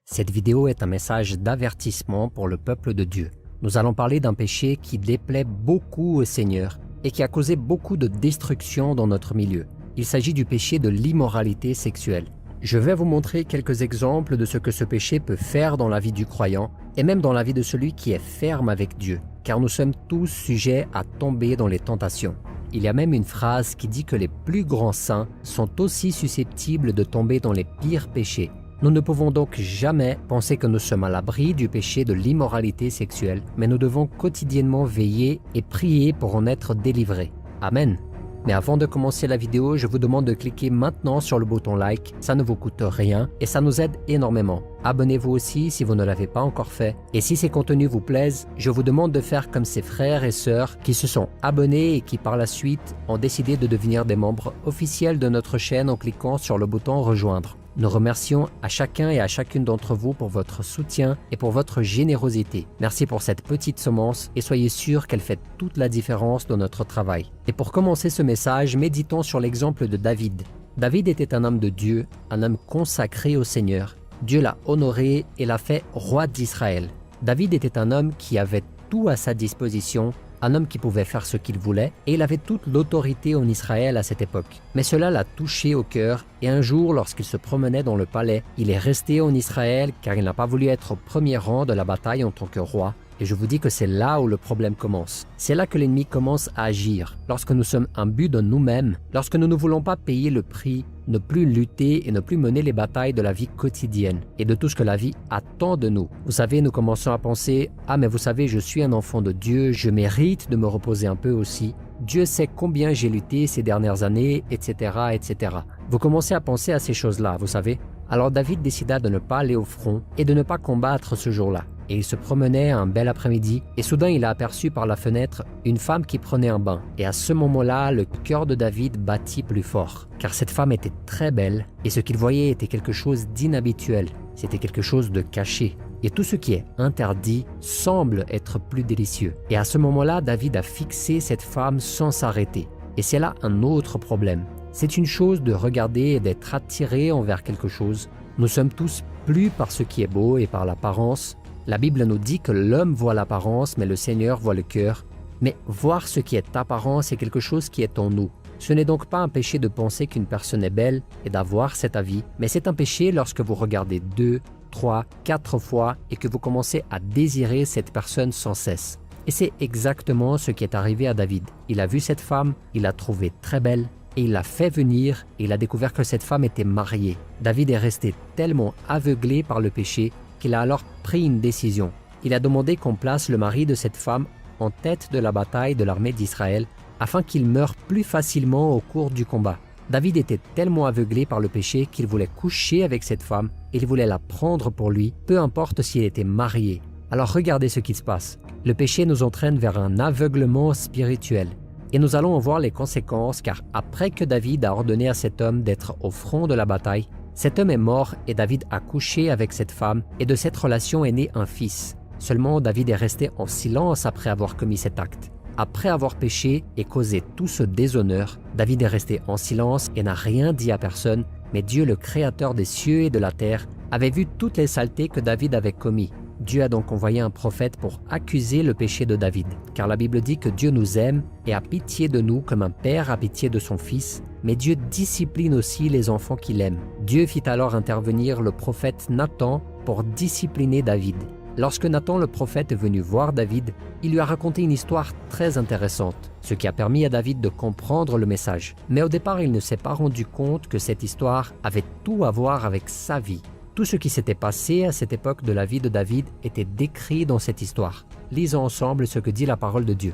Cette vidéo est un message d'avertissement pour le peuple de Dieu. Nous allons parler d'un péché qui déplaît beaucoup au Seigneur et qui a causé beaucoup de destruction dans notre milieu. Il s'agit du péché de l'immoralité sexuelle. Je vais vous montrer quelques exemples de ce que ce péché peut faire dans la vie du croyant et même dans la vie de celui qui est ferme avec Dieu, car nous sommes tous sujets à tomber dans les tentations. Il y a même une phrase qui dit que les plus grands saints sont aussi susceptibles de tomber dans les pires péchés. Nous ne pouvons donc jamais penser que nous sommes à l'abri du péché de l'immoralité sexuelle, mais nous devons quotidiennement veiller et prier pour en être délivrés. Amen. Mais avant de commencer la vidéo, je vous demande de cliquer maintenant sur le bouton like, ça ne vous coûte rien et ça nous aide énormément. Abonnez-vous aussi si vous ne l'avez pas encore fait. Et si ces contenus vous plaisent, je vous demande de faire comme ces frères et sœurs qui se sont abonnés et qui par la suite ont décidé de devenir des membres officiels de notre chaîne en cliquant sur le bouton rejoindre. Nous remercions à chacun et à chacune d'entre vous pour votre soutien et pour votre générosité. Merci pour cette petite semence et soyez sûrs qu'elle fait toute la différence dans notre travail. Et pour commencer ce message, méditons sur l'exemple de David. David était un homme de Dieu, un homme consacré au Seigneur. Dieu l'a honoré et l'a fait roi d'Israël. David était un homme qui avait tout à sa disposition, un homme qui pouvait faire ce qu'il voulait, et il avait toute l'autorité en Israël à cette époque. Mais cela l'a touché au cœur, et un jour, lorsqu'il se promenait dans le palais, il est resté en Israël car il n'a pas voulu être au premier rang de la bataille en tant que roi. Et je vous dis que c'est là où le problème commence. C'est là que l'ennemi commence à agir. Lorsque nous sommes imbus de nous-mêmes, lorsque nous ne voulons pas payer le prix, ne plus lutter et ne plus mener les batailles de la vie quotidienne et de tout ce que la vie attend de nous. Vous savez, nous commençons à penser « Ah mais vous savez, je suis un enfant de Dieu, je mérite de me reposer un peu aussi. Dieu sait combien j'ai lutté ces dernières années, etc. etc. » Vous commencez à penser à ces choses-là, vous savez. Alors David décida de ne pas aller au front et de ne pas combattre ce jour-là. Et il se promenait un bel après-midi et soudain il a aperçu par la fenêtre une femme qui prenait un bain. Et à ce moment-là, le cœur de David battit plus fort, car cette femme était très belle et ce qu'il voyait était quelque chose d'inhabituel, c'était quelque chose de caché. Et tout ce qui est interdit semble être plus délicieux. Et à ce moment-là, David a fixé cette femme sans s'arrêter. Et c'est là un autre problème. C'est une chose de regarder et d'être attiré envers quelque chose. Nous sommes tous plus par ce qui est beau et par l'apparence. La Bible nous dit que l'homme voit l'apparence, mais le Seigneur voit le cœur. Mais voir ce qui est apparent, c'est quelque chose qui est en nous. Ce n'est donc pas un péché de penser qu'une personne est belle et d'avoir cet avis, mais c'est un péché lorsque vous regardez 2, 3, 4 fois et que vous commencez à désirer cette personne sans cesse. Et c'est exactement ce qui est arrivé à David. Il a vu cette femme, il l'a trouvée très belle, et il l'a fait venir et il a découvert que cette femme était mariée. David est resté tellement aveuglé par le péché qu'il a alors pris une décision. Il a demandé qu'on place le mari de cette femme en tête de la bataille de l'armée d'Israël afin qu'il meure plus facilement au cours du combat. David était tellement aveuglé par le péché qu'il voulait coucher avec cette femme et il voulait la prendre pour lui, peu importe s'il était marié. Alors regardez ce qui se passe. Le péché nous entraîne vers un aveuglement spirituel. Et nous allons en voir les conséquences car après que David a ordonné à cet homme d'être au front de la bataille, cet homme est mort et David a couché avec cette femme et de cette relation est né un fils. Seulement David est resté en silence après avoir commis cet acte. Après avoir péché et causé tout ce déshonneur, David est resté en silence et n'a rien dit à personne, mais Dieu, le créateur des cieux et de la terre, avait vu toutes les saletés que David avait commis. Dieu a donc envoyé un prophète pour accuser le péché de David, car la Bible dit que Dieu nous aime et a pitié de nous comme un père a pitié de son fils, mais Dieu discipline aussi les enfants qu'il aime. Dieu fit alors intervenir le prophète Nathan pour discipliner David. Lorsque Nathan le prophète est venu voir David, il lui a raconté une histoire très intéressante, ce qui a permis à David de comprendre le message. Mais au départ, il ne s'est pas rendu compte que cette histoire avait tout à voir avec sa vie. Tout ce qui s'était passé à cette époque de la vie de David était décrit dans cette histoire. Lisons ensemble ce que dit la parole de Dieu.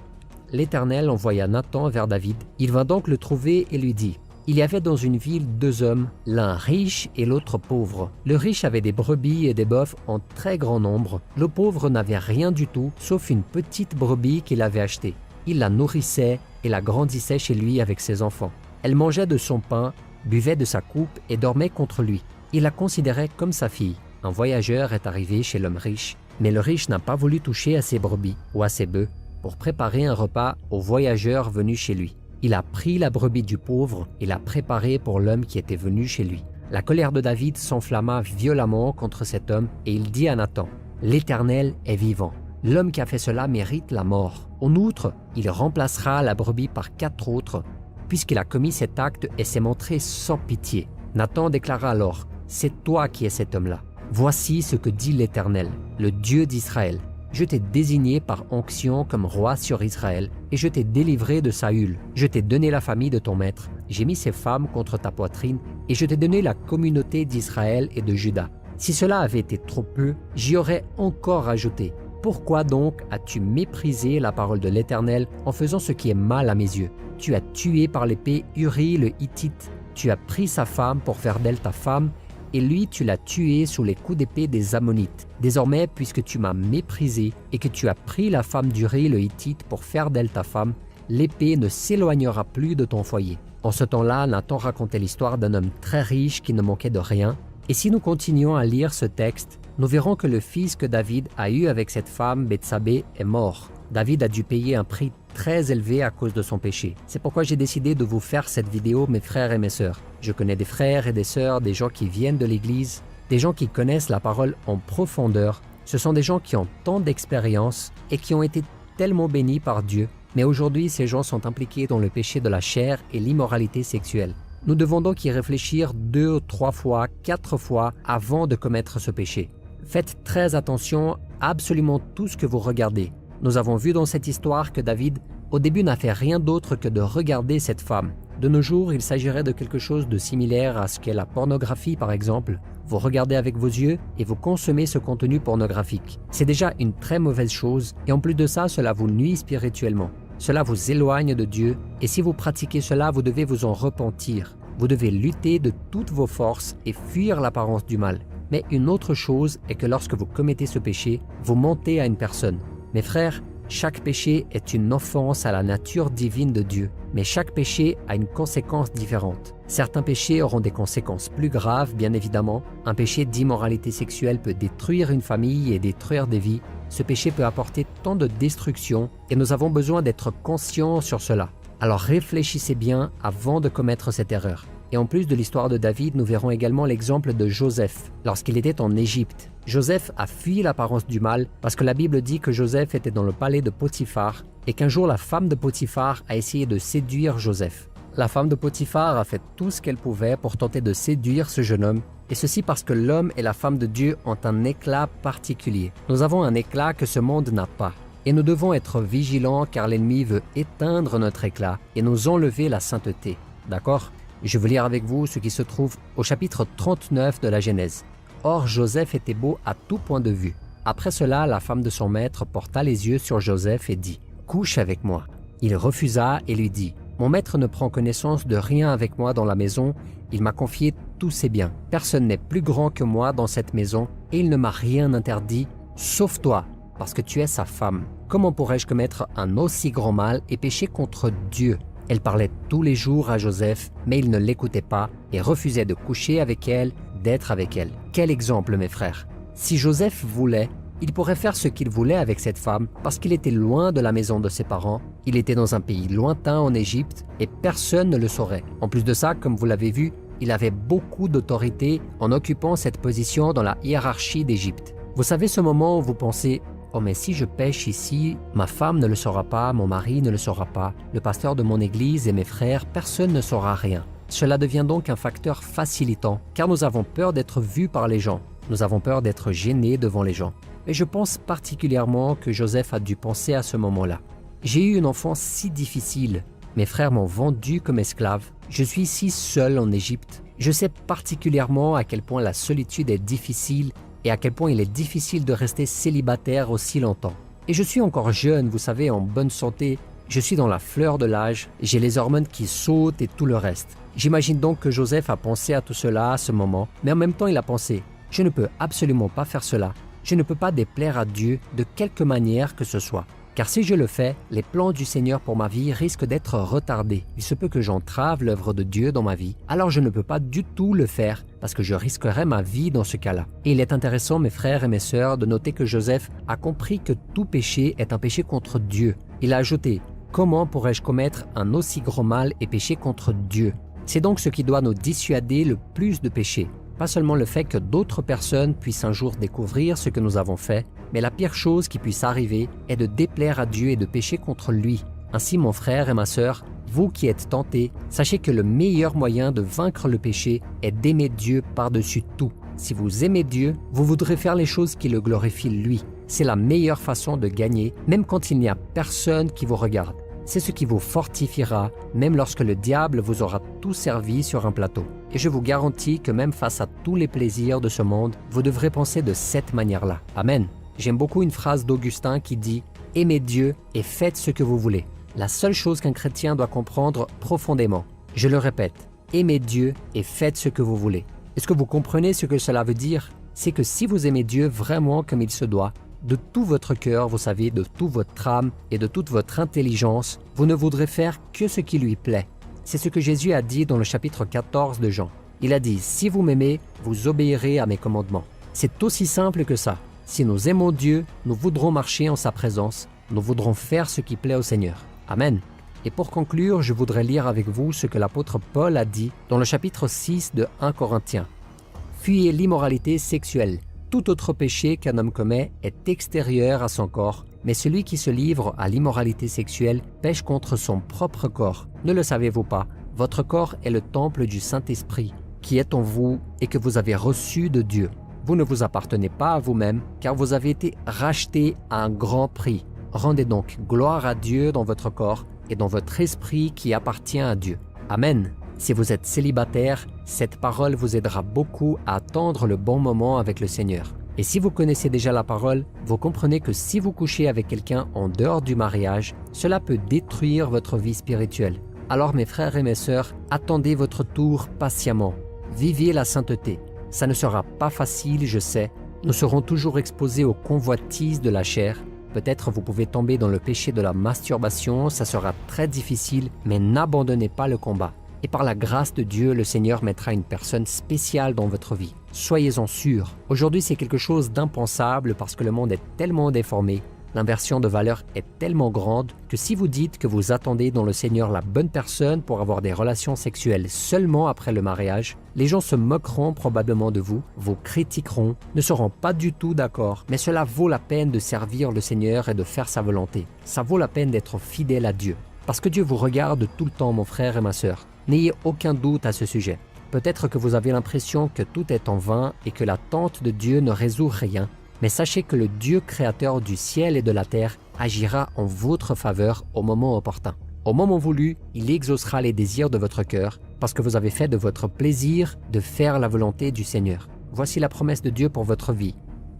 L'Éternel envoya Nathan vers David. Il vint donc le trouver et lui dit « Il y avait dans une ville 2 hommes, l'un riche et l'autre pauvre. Le riche avait des brebis et des bœufs en très grand nombre. Le pauvre n'avait rien du tout, sauf une petite brebis qu'il avait achetée. Il la nourrissait et la grandissait chez lui avec ses enfants. Elle mangeait de son pain, buvait de sa coupe et dormait contre lui. Il la considérait comme sa fille. Un voyageur est arrivé chez l'homme riche, mais le riche n'a pas voulu toucher à ses brebis ou à ses bœufs pour préparer un repas au voyageur venu chez lui. Il a pris la brebis du pauvre et l'a préparée pour l'homme qui était venu chez lui. La colère de David s'enflamma violemment contre cet homme et il dit à Nathan, « L'Éternel est vivant. L'homme qui a fait cela mérite la mort. En outre, il remplacera la brebis par 4 autres, puisqu'il a commis cet acte et s'est montré sans pitié. » Nathan déclara alors, « C'est toi qui es cet homme-là. Voici ce que dit l'Éternel, le Dieu d'Israël. Je t'ai désigné par onction comme roi sur Israël, et je t'ai délivré de Saül. Je t'ai donné la famille de ton maître. J'ai mis ses femmes contre ta poitrine, et je t'ai donné la communauté d'Israël et de Juda. Si cela avait été trop peu, j'y aurais encore ajouté. Pourquoi donc as-tu méprisé la parole de l'Éternel en faisant ce qui est mal à mes yeux? Tu as tué par l'épée Uri le Hittite. Tu as pris sa femme pour faire d'elle ta femme, et lui tu l'as tué sous les coups d'épée des Ammonites. Désormais, puisque tu m'as méprisé et que tu as pris la femme d'Uri le Hittite pour faire d'elle ta femme, l'épée ne s'éloignera plus de ton foyer. » En ce temps-là, Nathan racontait l'histoire d'un homme très riche qui ne manquait de rien. Et si nous continuons à lire ce texte, nous verrons que le fils que David a eu avec cette femme, Bethsabée, est mort. David a dû payer un prix très élevé à cause de son péché. C'est pourquoi j'ai décidé de vous faire cette vidéo, mes frères et mes sœurs. Je connais des frères et des sœurs, des gens qui viennent de l'Église, des gens qui connaissent la parole en profondeur. Ce sont des gens qui ont tant d'expérience et qui ont été tellement bénis par Dieu. Mais aujourd'hui, ces gens sont impliqués dans le péché de la chair et l'immoralité sexuelle. Nous devons donc y réfléchir 2, 3 fois, 4 fois avant de commettre ce péché. Faites très attention à absolument tout ce que vous regardez. Nous avons vu dans cette histoire que David, au début, n'a fait rien d'autre que de regarder cette femme. De nos jours, il s'agirait de quelque chose de similaire à ce qu'est la pornographie, par exemple. Vous regardez avec vos yeux et vous consommez ce contenu pornographique. C'est déjà une très mauvaise chose et en plus de ça, cela vous nuit spirituellement. Cela vous éloigne de Dieu et si vous pratiquez cela, vous devez vous en repentir. Vous devez lutter de toutes vos forces et fuir l'apparence du mal. Mais une autre chose est que lorsque vous commettez ce péché, vous mentez à une personne. Mes frères, chaque péché est une offense à la nature divine de Dieu, mais chaque péché a une conséquence différente. Certains péchés auront des conséquences plus graves, bien évidemment. Un péché d'immoralité sexuelle peut détruire une famille et détruire des vies. Ce péché peut apporter tant de destruction et nous avons besoin d'être conscients sur cela. Alors réfléchissez bien avant de commettre cette erreur. Et en plus de l'histoire de David, nous verrons également l'exemple de Joseph, lorsqu'il était en Égypte. Joseph a fui l'apparence du mal parce que la Bible dit que Joseph était dans le palais de Potiphar et qu'un jour la femme de Potiphar a essayé de séduire Joseph. La femme de Potiphar a fait tout ce qu'elle pouvait pour tenter de séduire ce jeune homme, et ceci parce que l'homme et la femme de Dieu ont un éclat particulier. Nous avons un éclat que ce monde n'a pas. Et nous devons être vigilants car l'ennemi veut éteindre notre éclat et nous enlever la sainteté. D'accord ? Je veux lire avec vous ce qui se trouve au chapitre 39 de la Genèse. Or, Joseph était beau à tout point de vue. Après cela, la femme de son maître porta les yeux sur Joseph et dit « Couche avec moi ». Il refusa et lui dit « Mon maître ne prend connaissance de rien avec moi dans la maison, il m'a confié tous ses biens. Personne n'est plus grand que moi dans cette maison et il ne m'a rien interdit, sauf toi, parce que tu es sa femme. Comment pourrais-je commettre un aussi grand mal et pécher contre Dieu ?» Elle parlait tous les jours à Joseph, mais il ne l'écoutait pas et refusait de coucher avec elle, d'être avec elle. Quel exemple, mes frères! Si Joseph voulait, il pourrait faire ce qu'il voulait avec cette femme parce qu'il était loin de la maison de ses parents, il était dans un pays lointain en Égypte et personne ne le saurait. En plus de ça, comme vous l'avez vu, il avait beaucoup d'autorité en occupant cette position dans la hiérarchie d'Égypte. Vous savez ce moment où vous pensez « Oh mais si je pêche ici, ma femme ne le saura pas, mon mari ne le saura pas, le pasteur de mon église et mes frères, personne ne saura rien. » Cela devient donc un facteur facilitant, car nous avons peur d'être vus par les gens. Nous avons peur d'être gênés devant les gens. Et je pense particulièrement que Joseph a dû penser à ce moment-là. J'ai eu une enfance si difficile. Mes frères m'ont vendu comme esclave. Je suis si seul en Égypte. Je sais particulièrement à quel point la solitude est difficile et à quel point il est difficile de rester célibataire aussi longtemps. Et je suis encore jeune, vous savez, en bonne santé. Je suis dans la fleur de l'âge, j'ai les hormones qui sautent et tout le reste. J'imagine donc que Joseph a pensé à tout cela à ce moment, mais en même temps il a pensé « Je ne peux absolument pas faire cela. Je ne peux pas déplaire à Dieu de quelque manière que ce soit. Car si je le fais, les plans du Seigneur pour ma vie risquent d'être retardés. Il se peut que j'entrave l'œuvre de Dieu dans ma vie. Alors je ne peux pas du tout le faire parce que je risquerais ma vie dans ce cas-là. » Et il est intéressant, mes frères et mes sœurs, de noter que Joseph a compris que tout péché est un péché contre Dieu. Il a ajouté « Comment pourrais-je commettre un aussi grand mal et pécher contre Dieu ?» C'est donc ce qui doit nous dissuader le plus de pécher. Pas seulement le fait que d'autres personnes puissent un jour découvrir ce que nous avons fait, mais la pire chose qui puisse arriver est de déplaire à Dieu et de pécher contre lui. Ainsi, mon frère et ma sœur, vous qui êtes tentés, sachez que le meilleur moyen de vaincre le péché est d'aimer Dieu par-dessus tout. Si vous aimez Dieu, vous voudrez faire les choses qui le glorifient lui. C'est la meilleure façon de gagner, même quand il n'y a personne qui vous regarde. C'est ce qui vous fortifiera, même lorsque le diable vous aura tout servi sur un plateau. Et je vous garantis que même face à tous les plaisirs de ce monde, vous devrez penser de cette manière-là. Amen. J'aime beaucoup une phrase d'Augustin qui dit « Aimez Dieu et faites ce que vous voulez ». La seule chose qu'un chrétien doit comprendre profondément, je le répète, aimez Dieu et faites ce que vous voulez. Est-ce que vous comprenez ce que cela veut dire? C'est que si vous aimez Dieu vraiment comme il se doit, de tout votre cœur, vous savez, de toute votre âme et de toute votre intelligence, vous ne voudrez faire que ce qui lui plaît. C'est ce que Jésus a dit dans le chapitre 14 de Jean. Il a dit « Si vous m'aimez, vous obéirez à mes commandements ». C'est aussi simple que ça. Si nous aimons Dieu, nous voudrons marcher en sa présence, nous voudrons faire ce qui plaît au Seigneur. Amen. Et pour conclure, je voudrais lire avec vous ce que l'apôtre Paul a dit dans le chapitre 6 de 1 Corinthiens. « Fuyez l'immoralité sexuelle. Tout autre péché qu'un homme commet est extérieur à son corps, mais celui qui se livre à l'immoralité sexuelle pêche contre son propre corps. Ne le savez-vous pas? Votre corps est le temple du Saint-Esprit, qui est en vous et que vous avez reçu de Dieu. Vous ne vous appartenez pas à vous-même, car vous avez été rachetés à un grand prix. Rendez donc gloire à Dieu dans votre corps et dans votre esprit qui appartient à Dieu. Amen. Si vous êtes célibataire, cette parole vous aidera beaucoup à attendre le bon moment avec le Seigneur. Et si vous connaissez déjà la parole, vous comprenez que si vous couchez avec quelqu'un en dehors du mariage, cela peut détruire votre vie spirituelle. Alors mes frères et mes sœurs, attendez votre tour patiemment. Vivez la sainteté. Ça ne sera pas facile, je sais. Nous serons toujours exposés aux convoitises de la chair. Peut-être vous pouvez tomber dans le péché de la masturbation, ça sera très difficile, mais n'abandonnez pas le combat. Et par la grâce de Dieu, le Seigneur mettra une personne spéciale dans votre vie. Soyez-en sûrs. Aujourd'hui, c'est quelque chose d'impensable parce que le monde est tellement déformé. L'inversion de valeur est tellement grande que si vous dites que vous attendez dans le Seigneur la bonne personne pour avoir des relations sexuelles seulement après le mariage, les gens se moqueront probablement de vous, vous critiqueront, ne seront pas du tout d'accord, mais cela vaut la peine de servir le Seigneur et de faire sa volonté. Ça vaut la peine d'être fidèle à Dieu. Parce que Dieu vous regarde tout le temps, mon frère et ma sœur. N'ayez aucun doute à ce sujet. Peut-être que vous avez l'impression que tout est en vain et que l'attente de Dieu ne résout rien. Mais sachez que le Dieu créateur du ciel et de la terre agira en votre faveur au moment opportun. Au moment voulu, il exaucera les désirs de votre cœur parce que vous avez fait de votre plaisir de faire la volonté du Seigneur. Voici la promesse de Dieu pour votre vie.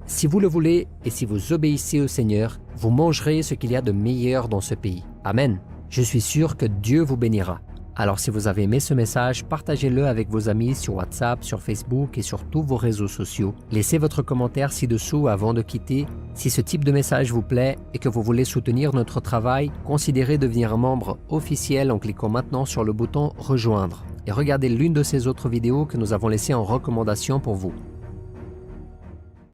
Si vous le voulez et si vous obéissez au Seigneur, vous mangerez ce qu'il y a de meilleur dans ce pays. Amen. Je suis sûr que Dieu vous bénira. Alors si vous avez aimé ce message, partagez-le avec vos amis sur WhatsApp, sur Facebook et sur tous vos réseaux sociaux. Laissez votre commentaire ci-dessous avant de quitter. Si ce type de message vous plaît et que vous voulez soutenir notre travail, considérez devenir un membre officiel en cliquant maintenant sur le bouton « Rejoindre » et regardez l'une de ces autres vidéos que nous avons laissées en recommandation pour vous.